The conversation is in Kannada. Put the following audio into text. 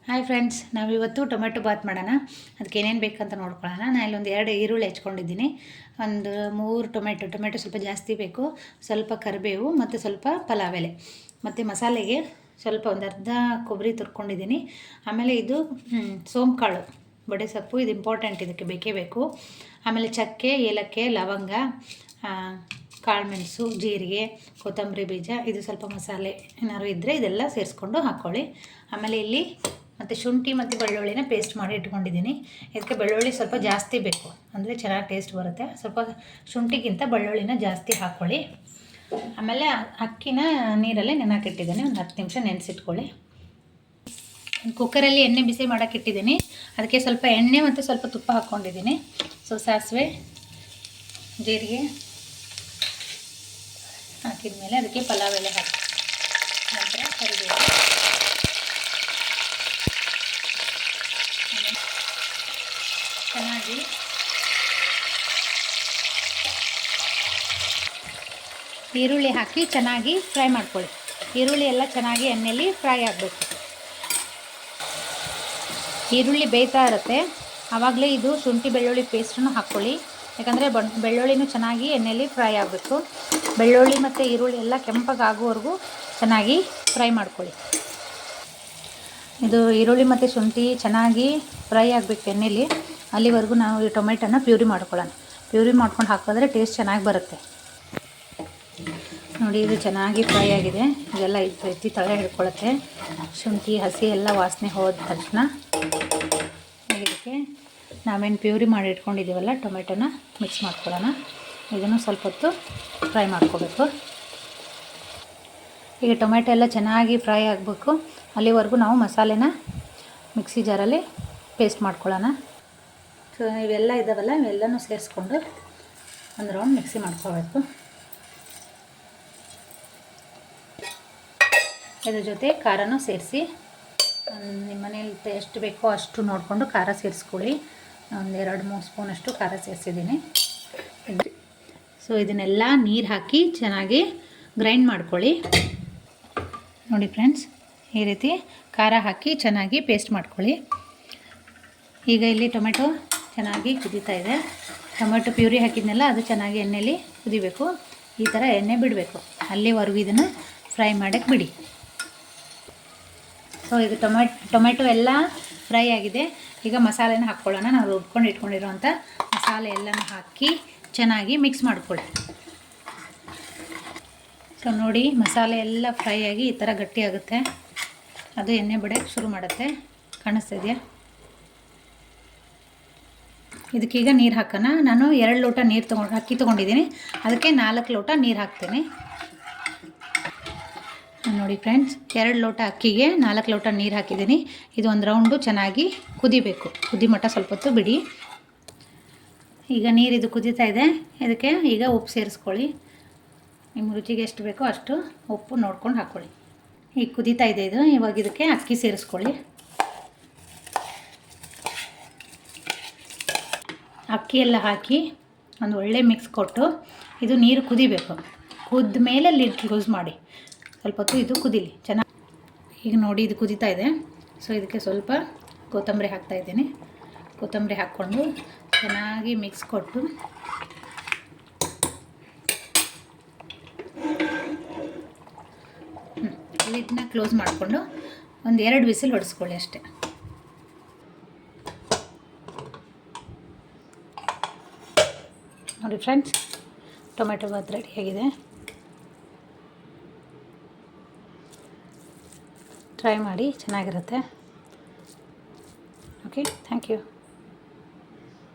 ಹಾಯ್ ಫ್ರೆಂಡ್ಸ್, ನಾವಿವತ್ತು ಟೊಮೆಟೊ ಬಾತ್ ಮಾಡೋಣ. ಅದಕ್ಕೆ ಏನೇನು ಬೇಕಂತ ನೋಡ್ಕೊಳ್ಳೋಣ. ನಾನು ಇಲ್ಲೊಂದು 2 ಈರುಳ್ಳಿ ಹೆಚ್ಕೊಂಡಿದ್ದೀನಿ. ಒಂದು 3 ಟೊಮೆಟೊ ಸ್ವಲ್ಪ ಜಾಸ್ತಿ ಬೇಕು. ಸ್ವಲ್ಪ ಕರಿಬೇವು ಮತ್ತು ಸ್ವಲ್ಪ ಪಲಾವ್ ಎಲೆ. ಮತ್ತು ಮಸಾಲೆಗೆ ಸ್ವಲ್ಪ ಒಂದು ಅರ್ಧ ಕೊಬ್ಬರಿ ತುರ್ಕೊಂಡಿದ್ದೀನಿ. ಆಮೇಲೆ ಇದು ಸೋಂಪು ಬಡೆ ಸೊಪ್ಪು, ಇದು ಇಂಪಾರ್ಟೆಂಟ್, ಇದಕ್ಕೆ ಬೇಕೇ ಬೇಕು. ಆಮೇಲೆ ಚಕ್ಕೆ, ಏಲಕ್ಕಿ, ಲವಂಗ, ಕಾಳುಮೆಣಸು, ಜೀರಿಗೆ, ಕೊತ್ತಂಬರಿ ಬೀಜ, ಇದು ಸ್ವಲ್ಪ ಮಸಾಲೆ ಏನಾದ್ರು ಇದ್ದರೆ ಇದೆಲ್ಲ ಸೇರಿಸ್ಕೊಂಡು ಹಾಕ್ಕೊಳ್ಳಿ. ಆಮೇಲೆ ಇಲ್ಲಿ ಮತ್ತು ಶುಂಠಿ ಮತ್ತು ಬೆಳ್ಳುಳ್ಳಿನ ಪೇಸ್ಟ್ ಮಾಡಿ ಇಟ್ಕೊಂಡಿದ್ದೀನಿ. ಇದಕ್ಕೆ ಬೆಳ್ಳುಳ್ಳಿ ಸ್ವಲ್ಪ ಜಾಸ್ತಿ ಬೇಕು, ಅಂದರೆ ಚೆನ್ನಾಗಿ ಟೇಸ್ಟ್ ಬರುತ್ತೆ. ಸ್ವಲ್ಪ ಶುಂಠಿಗಿಂತ ಬೆಳ್ಳುಳ್ಳಿನ ಜಾಸ್ತಿ ಹಾಕ್ಕೊಳ್ಳಿ. ಆಮೇಲೆ ಅಕ್ಕಿನ ನೀರಲ್ಲೇ ನೆನೆಹಾಕಿಟ್ಟಿದ್ದೀನಿ, ಒಂದು 10 ನಿಮಿಷ ನೆನೆಸಿಟ್ಕೊಳ್ಳಿ. ಕುಕ್ಕರಲ್ಲಿ ಎಣ್ಣೆ ಬಿಸಿ ಮಾಡೋಕ್ಕಿಟ್ಟಿದ್ದೀನಿ. ಅದಕ್ಕೆ ಸ್ವಲ್ಪ ಎಣ್ಣೆ ಮತ್ತು ಸ್ವಲ್ಪ ತುಪ್ಪ ಹಾಕ್ಕೊಂಡಿದ್ದೀನಿ. ಸಾಸಿವೆ, ಜೀರಿಗೆ ಹಾಕಿದ ಮೇಲೆ ಅದಕ್ಕೆ ಪಲಾವ್ ಎಲೆ ಹಾಕಿ, ನಂತರ ಕರಿಬೇವು, ಚೆನ್ನಾಗಿ ಈರುಳ್ಳಿ ಹಾಕಿ ಚೆನ್ನಾಗಿ ಫ್ರೈ ಮಾಡ್ಕೊಳ್ಳಿ. ಈರುಳ್ಳಿ ಎಲ್ಲ ಚೆನ್ನಾಗಿ ಎಣ್ಣೆಯಲ್ಲಿ ಫ್ರೈ ಆಗಬೇಕು. ಈರುಳ್ಳಿ ಬೇಯ್ತಾ ಇರುತ್ತೆ, ಆವಾಗಲೇ ಇದು ಶುಂಠಿ ಬೆಳ್ಳುಳ್ಳಿ ಪೇಸ್ಟನ್ನು ಹಾಕ್ಕೊಳ್ಳಿ. ಯಾಕಂದರೆ ಬೆಳ್ಳುಳ್ಳಿನೂ ಚೆನ್ನಾಗಿ ಎಣ್ಣೆಯಲ್ಲಿ ಫ್ರೈ ಆಗಬೇಕು. ಬೆಳ್ಳುಳ್ಳಿ ಮತ್ತು ಈರುಳ್ಳಿ ಎಲ್ಲ ಕೆಂಪಗಾಗೋವರೆಗೂ ಚೆನ್ನಾಗಿ ಫ್ರೈ ಮಾಡ್ಕೊಳ್ಳಿ. ಇದು ಈರುಳ್ಳಿ ಮತ್ತು ಶುಂಠಿ ಚೆನ್ನಾಗಿ ಫ್ರೈ ಆಗಬೇಕು ಎಣ್ಣೆಯಲ್ಲಿ. ಅಲ್ಲಿವರೆಗೂ ನಾವು ಈ ಟೊಮೆಟೊನ ಪ್ಯೂರಿ ಮಾಡ್ಕೊಳ್ಳೋಣ. ಪ್ಯೂರಿ ಮಾಡ್ಕೊಂಡು ಹಾಕಿದ್ರೆ ಟೇಸ್ಟ್ ಚೆನ್ನಾಗಿ ಬರುತ್ತೆ. ನೋಡಿ, ಇದು ಚೆನ್ನಾಗಿ ಫ್ರೈ ಆಗಿದೆ. ಇದೆಲ್ಲ ಎತ್ತಿ ತಳ ಹಿಡ್ಕೊಳ್ಳುತ್ತೆ. ಶುಂಠಿ ಹಸಿ ಎಲ್ಲ ವಾಸನೆ ಹೋದ ತಕ್ಷಣ ಇದಕ್ಕೆ ನಾವೇನು ಪ್ಯೂರಿ ಮಾಡಿ ಇಟ್ಕೊಂಡಿದ್ದೀವಲ್ಲ ಟೊಮೆಟೊನ ಮಿಕ್ಸ್ ಮಾಡ್ಕೊಳ್ಳೋಣ. ಇದನ್ನು ಸ್ವಲ್ಪ ಹೊತ್ತು ಫ್ರೈ ಮಾಡ್ಕೋಬೇಕು. ಈಗ ಟೊಮೆಟೊ ಎಲ್ಲ ಚೆನ್ನಾಗಿ ಫ್ರೈ ಆಗಬೇಕು. ಅಲ್ಲಿವರೆಗೂ ನಾವು ಮಸಾಲೆನ ಮಿಕ್ಸಿ ಜಾರಲ್ಲಿ ಪೇಸ್ಟ್ ಮಾಡ್ಕೊಳ್ಳೋಣ. ಸೊ ಇವೆಲ್ಲ ಇದ್ದಾವಲ್ಲ, ಇವೆಲ್ಲನೂ ಸೇರಿಸ್ಕೊಂಡು ಒಂದು ರೌಂಡ್ ಮಿಕ್ಸಿ ಮಾಡ್ಕೋಬೇಕು. ಇದ್ರ ಜೊತೆ ಖಾರನೂ ಸೇರಿಸಿ, ನಿಮ್ಮ ಮನೇಲಿ ಎಷ್ಟು ಬೇಕೋ ಅಷ್ಟು ನೋಡಿಕೊಂಡು ಖಾರ ಸೇರಿಸ್ಕೊಳ್ಳಿ. ಒಂದು 2-3 ಸ್ಪೂನಷ್ಟು ಖಾರ ಸೇರಿಸಿದ್ದೀನಿ. ಸೊ ಇದನ್ನೆಲ್ಲ ನೀರು ಹಾಕಿ ಚೆನ್ನಾಗಿ ಗ್ರೈಂಡ್ ಮಾಡ್ಕೊಳ್ಳಿ. ನೋಡಿ ಫ್ರೆಂಡ್ಸ್, ಈ ರೀತಿ ಖಾರ ಹಾಕಿ ಚೆನ್ನಾಗಿ ಪೇಸ್ಟ್ ಮಾಡ್ಕೊಳ್ಳಿ. ಈಗ ಇಲ್ಲಿ ಟೊಮೆಟೊ ಚೆನ್ನಾಗಿ ಕುದೀತಾ ಇದೆ. ಟೊಮೆಟೊ ಪ್ಯೂರಿ ಹಾಕಿದ್ನೆಲ್ಲ ಅದು ಚೆನ್ನಾಗಿ ಎಣ್ಣೆಯಲ್ಲಿ ಕುದಿಬೇಕು. ಈ ಥರ ಎಣ್ಣೆ ಬಿಡಬೇಕು, ಅಲ್ಲಿವರೆಗೂ ಇದನ್ನು ಫ್ರೈ ಮಾಡೋಕ್ಕೆ ಬಿಡಿ. ಸೊ ಇದು ಟೊಮೆಟೊ ಎಲ್ಲ ಫ್ರೈ ಆಗಿದೆ. ಈಗ ಮಸಾಲೆನ ಹಾಕ್ಕೊಳ್ಳೋಣ. ನಾವು ರುಬ್ಕೊಂಡು ಇಟ್ಕೊಂಡಿರೋಂಥ ಮಸಾಲೆ ಎಲ್ಲನೂ ಹಾಕಿ ಚೆನ್ನಾಗಿ ಮಿಕ್ಸ್ ಮಾಡ್ಕೊಳ್ಳಿ. ಸೊ ನೋಡಿ, ಮಸಾಲೆ ಎಲ್ಲ ಫ್ರೈ ಆಗಿ ಈ ಥರ ಗಟ್ಟಿ ಆಗುತ್ತೆ. ಅದು ಎಣ್ಣೆ ಬಿಡೋಕ್ಕೆ ಶುರು ಮಾಡುತ್ತೆ. ಕಾಣಿಸ್ತಿದೆಯಾ? ಇದಕ್ಕೀಗ ನೀರು ಹಾಕೋಣ. ನಾನು 2 ಲೋಟ ನೀರು ಅಕ್ಕಿ ತೊಗೊಂಡಿದ್ದೀನಿ. ಅದಕ್ಕೆ 4 ಲೋಟ ನೀರು ಹಾಕ್ತೀನಿ. ನೋಡಿ ಫ್ರೆಂಡ್ಸ್, 2 ಲೋಟ ಅಕ್ಕಿಗೆ 4 ಲೋಟ ನೀರು ಹಾಕಿದ್ದೀನಿ. ಇದು ಒಂದು ರೌಂಡು ಚೆನ್ನಾಗಿ ಕುದಿಬೇಕು. ಕುದಿ ಮಟ್ಟ ಸ್ವಲ್ಪ ಹೊತ್ತು ಬಿಡಿ. ಈಗ ನೀರಿದು ಕುದೀತಾ ಇದೆ. ಇದಕ್ಕೆ ಈಗ ಉಪ್ಪು ಸೇರಿಸ್ಕೊಳ್ಳಿ. ನಿಮ್ಮ ರುಚಿಗೆ ಎಷ್ಟು ಬೇಕೋ ಅಷ್ಟು ಉಪ್ಪು ನೋಡ್ಕೊಂಡು ಹಾಕ್ಕೊಳ್ಳಿ. ಈಗ ಕುದೀತಾ ಇದೆ ಇದು. ಇವಾಗ ಇದಕ್ಕೆ ಅಕ್ಕಿ ಸೇರಿಸ್ಕೊಳ್ಳಿ. ಅಕ್ಕಿ ಎಲ್ಲ ಹಾಕಿ ಒಂದು ಒಳ್ಳೆ ಮಿಕ್ಸ್ ಕೊಟ್ಟು ಇದು ನೀರು ಕುದಿಬೇಕು. ಕುದ್ದ ಮೇಲೆ ಲಿಡ್ ಕ್ಲೋಸ್ ಮಾಡಿ ಸ್ವಲ್ಪ ಹೊತ್ತು ಇದು ಕುದೀಲಿ ಚೆನ್ನಾಗಿ. ಈಗ ನೋಡಿ, ಇದು ಕುದೀತಾ ಇದೆ. ಸೊ ಇದಕ್ಕೆ ಸ್ವಲ್ಪ ಕೊತ್ತಂಬರಿ ಹಾಕ್ತಾಯಿದ್ದೀನಿ. ಕೊತ್ತಂಬರಿ ಹಾಕ್ಕೊಂಡು ಚೆನ್ನಾಗಿ ಮಿಕ್ಸ್ ಕೊಟ್ಟು ಲಿಡ್ನ ಕ್ಲೋಸ್ ಮಾಡಿಕೊಂಡು ಒಂದು 2 ವಿಸಿಲ್ ಹೊಡೆಸ್ಕೊಳ್ಳಿ ಅಷ್ಟೇ. ನೋಡಿ ಫ್ರೆಂಡ್ಸ್, ಟೊಮೆಟೊ ಬಾತ್ ರೆಡಿಯಾಗಿದೆ. ಟ್ರೈ ಮಾಡಿ, ಚೆನ್ನಾಗಿರುತ್ತೆ. Okay, thank you.